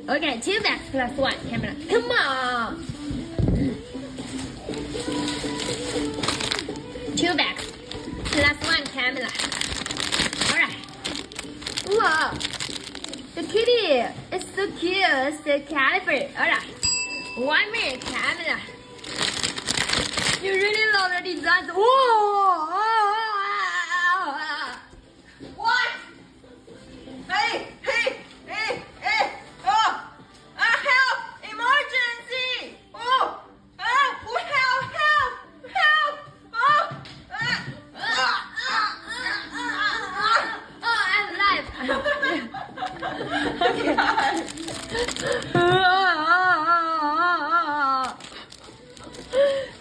Okay, 2 bags plus 1 camera. Come on. 2 bags plus 1 camera. Alright. Wow. The kitty is so cute. It's the caliper. Alright. 1 minute camera. You really love the design. Whoa! What? Hey! Help! Emergency! Oh! Help! Oh, I'm alive.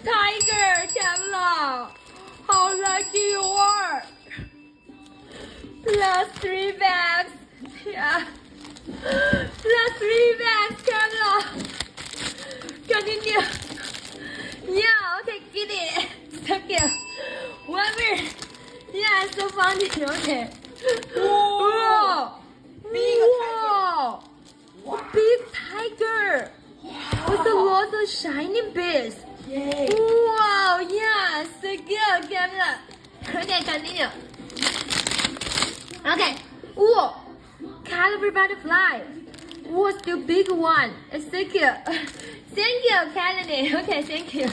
Tiger, Camilla, how lucky you are. Plus 3 bags. Yeah. Plus 3 bags, Camilla. Continue. Yeah, okay, get it. Thank you. 1 minute. Yeah, it's so funny. Okay. Whoa. Whoa. A big tiger. With a lot of shiny bits. Yay! Wow, yeah, so good, Camilla. Okay, continue. Okay. Whoa. Caliber butterfly. What's the big one? It's so cute. Thank you, Kalani. Okay, thank you.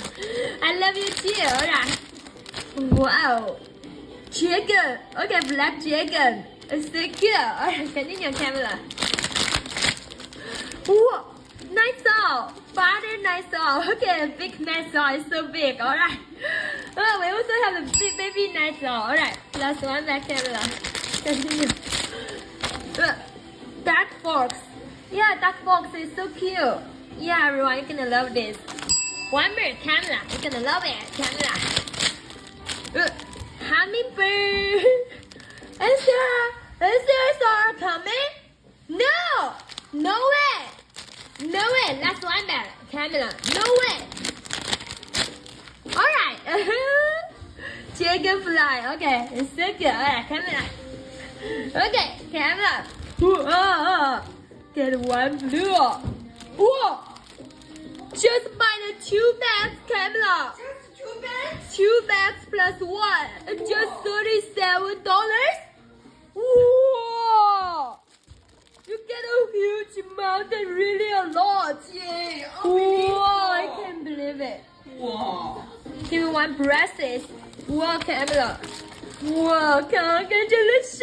I love you too. Alright. Wow. Dragon. Okay, black dragon. It's so cute. Alright, continue, Camilla. Whoa. Nice owl. Father nice owl. Okay, big nice owl. It's so big. Alright. Oh, we also have a big baby nice owl. Alright. Last one back, Camilla. Continue. Dark fox. Yeah, dark fox is so cute. Yeah, everyone, you're gonna love this. 1 minute, Camilla. You're gonna love it, Camilla. Hummingbird. Is there coming? No! No way! No way! Last one back, Camilla. No way! Alright. Dragonfly. Okay, it's so good. Alright, Camilla. Okay, Camilla. Get 1 blue. Whoa! Just buy the 2 bags, Camilla. Just 2 bags? 2 bags plus 1. Just $37. Whoa! You get a huge amount and really a lot. Yay! Whoa! I can't believe it. Wow! Give me 1 bracelet. Whoa, Camilla. Whoa, congratulations,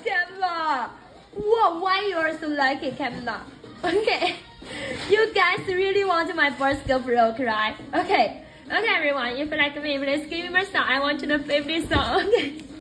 Camilla. Whoa, why you are so lucky, Camilla? Okay. You guys really want my first GoPro, right? Okay. Okay, everyone. If you like me, please give me my song. I want to know favorite song. Okay.